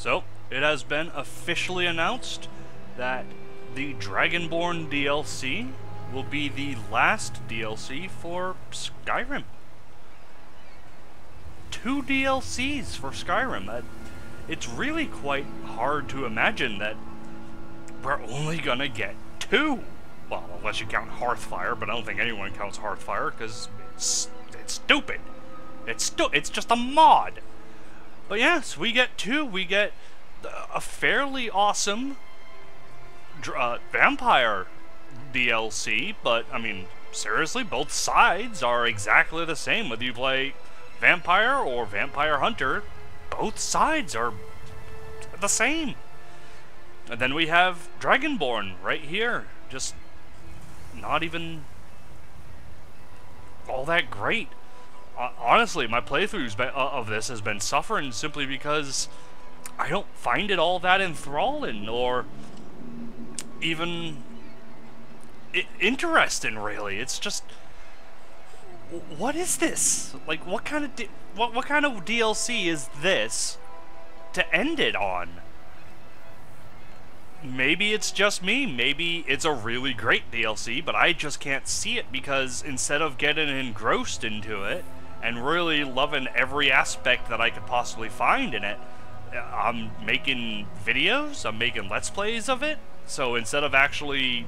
So, it has been officially announced that the Dragonborn DLC will be the last DLC for Skyrim. 2 DLCs for Skyrim. It's really quite hard to imagine that we're only gonna get 2. Well, unless you count Hearthfire, but I don't think anyone counts Hearthfire because it's stupid. It's just a mod. But yes, we get 2. We get a fairly awesome vampire DLC, but I mean, seriously, both sides are exactly the same. Whether you play Vampire or Vampire Hunter, both sides are the same. And then we have Dragonborn right here, just not even all that great. Honestly, my playthroughs of this has been suffering simply because I don't find it all that enthralling or even interesting, really. It's just, what is this? Like, what kind of what kind of DLC is this to end it on? Maybe it's just me. Maybe it's a really great DLC, but I just can't see it because instead of getting engrossed into it and really loving every aspect that I could possibly find in it, I'm making videos, I'm making Let's Plays of it. So instead of actually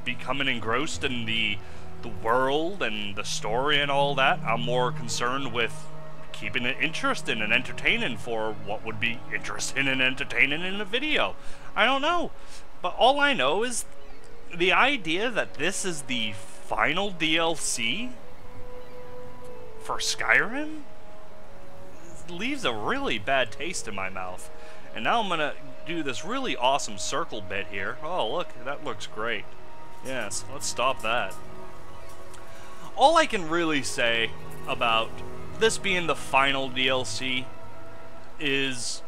becoming engrossed in the world and the story and all that, I'm more concerned with keeping it interesting and entertaining for what would be interesting and entertaining in a video. I don't know. But all I know is the idea that this is the final DLC for Skyrim leaves a really bad taste in my mouth. And now I'm gonna do this really awesome circle bit here. Oh, look, that looks great. Yes, let's stop that. All I can really say about this being the final DLC is,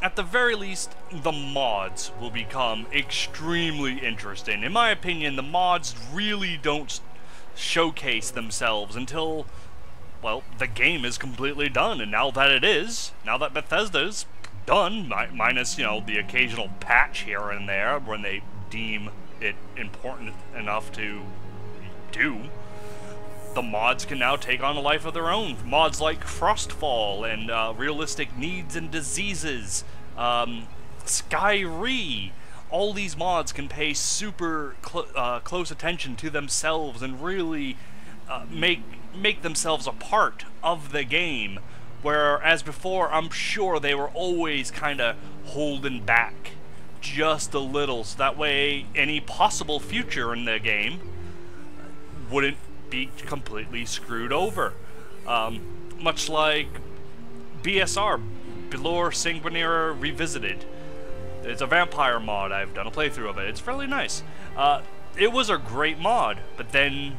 at the very least, the mods will become extremely interesting. In my opinion, the mods really don't showcase themselves until, well, the game is completely done. And now that it is, now that Bethesda's done, minus, you know, the occasional patch here and there when they deem it important enough to do, the mods can now take on a life of their own. Mods like Frostfall and Realistic Needs and Diseases, Skyri. All these mods can pay super close attention to themselves and really make themselves a part of the game. Whereas before, I'm sure they were always kind of holding back just a little, so that way any possible future in the game wouldn't be completely screwed over. Much like BSR, Belor Sanguinera Revisited. It's a vampire mod. I've done a playthrough of it. It's fairly nice. It was a great mod, but then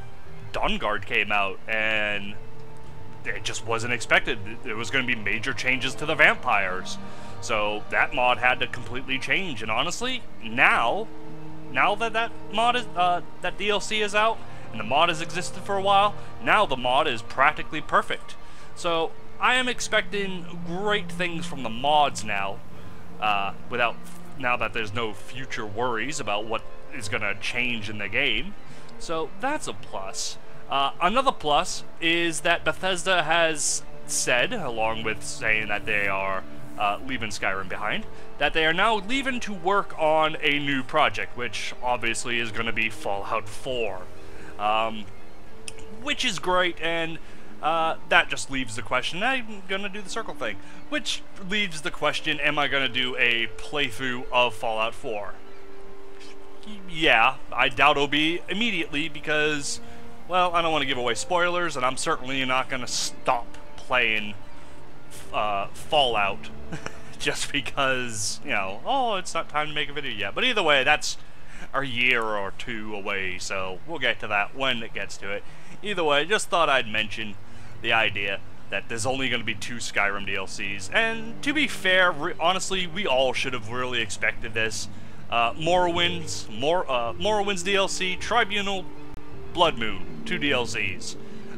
Dawnguard came out, and it just wasn't expected. There was going to be major changes to the vampires. So that mod had to completely change, and honestly, now that mod is, that DLC is out, and the mod has existed for a while, now the mod is practically perfect. So I am expecting great things from the mods now, now that there's no future worries about what is going to change in the game. So that's a plus. Another plus is that Bethesda has said, along with saying that they are leaving Skyrim behind, that they are now leaving to work on a new project, which obviously is going to be Fallout 4. Which is great, and that just leaves the question, I'm going to do the circle thing, which leaves the question, am I going to do a playthrough of Fallout 4? Yeah, I doubt it'll be immediately because, well, I don't want to give away spoilers, and I'm certainly not going to stop playing Fallout just because, you know, oh, it's not time to make a video yet. But either way, that's a year or 2 away, so we'll get to that when it gets to it. Either way, just thought I'd mention the idea that there's only going to be 2 Skyrim DLCs, and to be fair, honestly, we all should have really expected this. Morrowind's DLC, Tribunal, Blood Moon, 2 DLCs.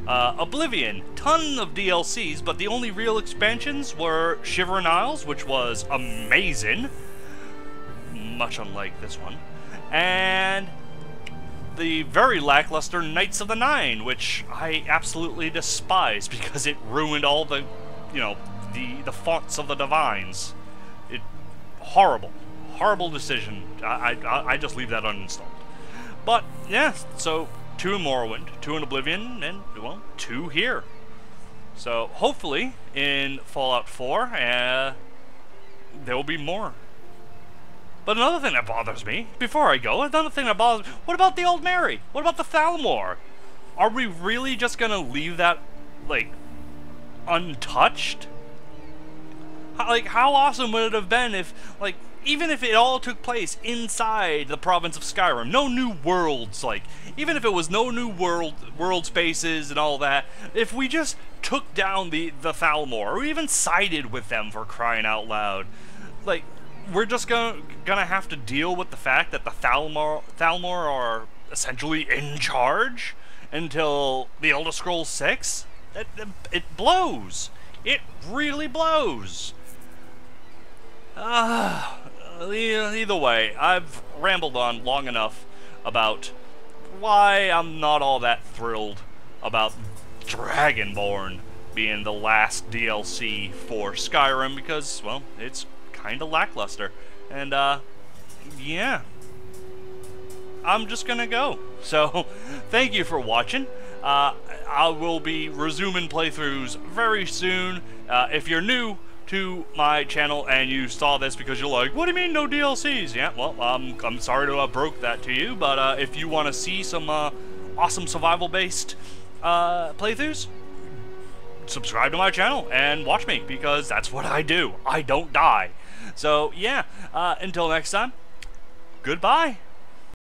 Oblivion, ton of DLCs, but the only real expansions were Shivering Isles, which was amazing, much unlike this one, and the very lackluster Knights of the Nine, which I absolutely despise because it ruined all the, you know, the fonts of the Divines. Horrible decision. I just leave that uninstalled. But yeah, so 2 in Morrowind, 2 in Oblivion, and well, 2 here. So hopefully in Fallout 4, there will be more. But another thing that bothers me, before I go, another thing that bothers me, what about the Old Mary? What about the Thalmor? Are we really just gonna leave that, like, untouched? Like, how awesome would it have been if, like, even if it all took place inside the province of Skyrim, no new worlds, like, even if it was no new world spaces and all that, if we just took down the Thalmor, or even sided with them, for crying out loud, like, we're just gonna have to deal with the fact that the Thalmor are essentially in charge until the Elder Scrolls 6? It blows. It really blows. Either way, I've rambled on long enough about why I'm not all that thrilled about Dragonborn being the last DLC for Skyrim, because, well, it's kind of lackluster. And, yeah. I'm just gonna go. So, thank you for watching. I will be resuming playthroughs very soon. If you're new to my channel and you saw this because you're like, what do you mean no DLCs? Yeah, well, I'm sorry to have broke that to you, but if you want to see some awesome survival-based playthroughs, subscribe to my channel and watch me, because that's what I do. I don't die. So, yeah, until next time, goodbye.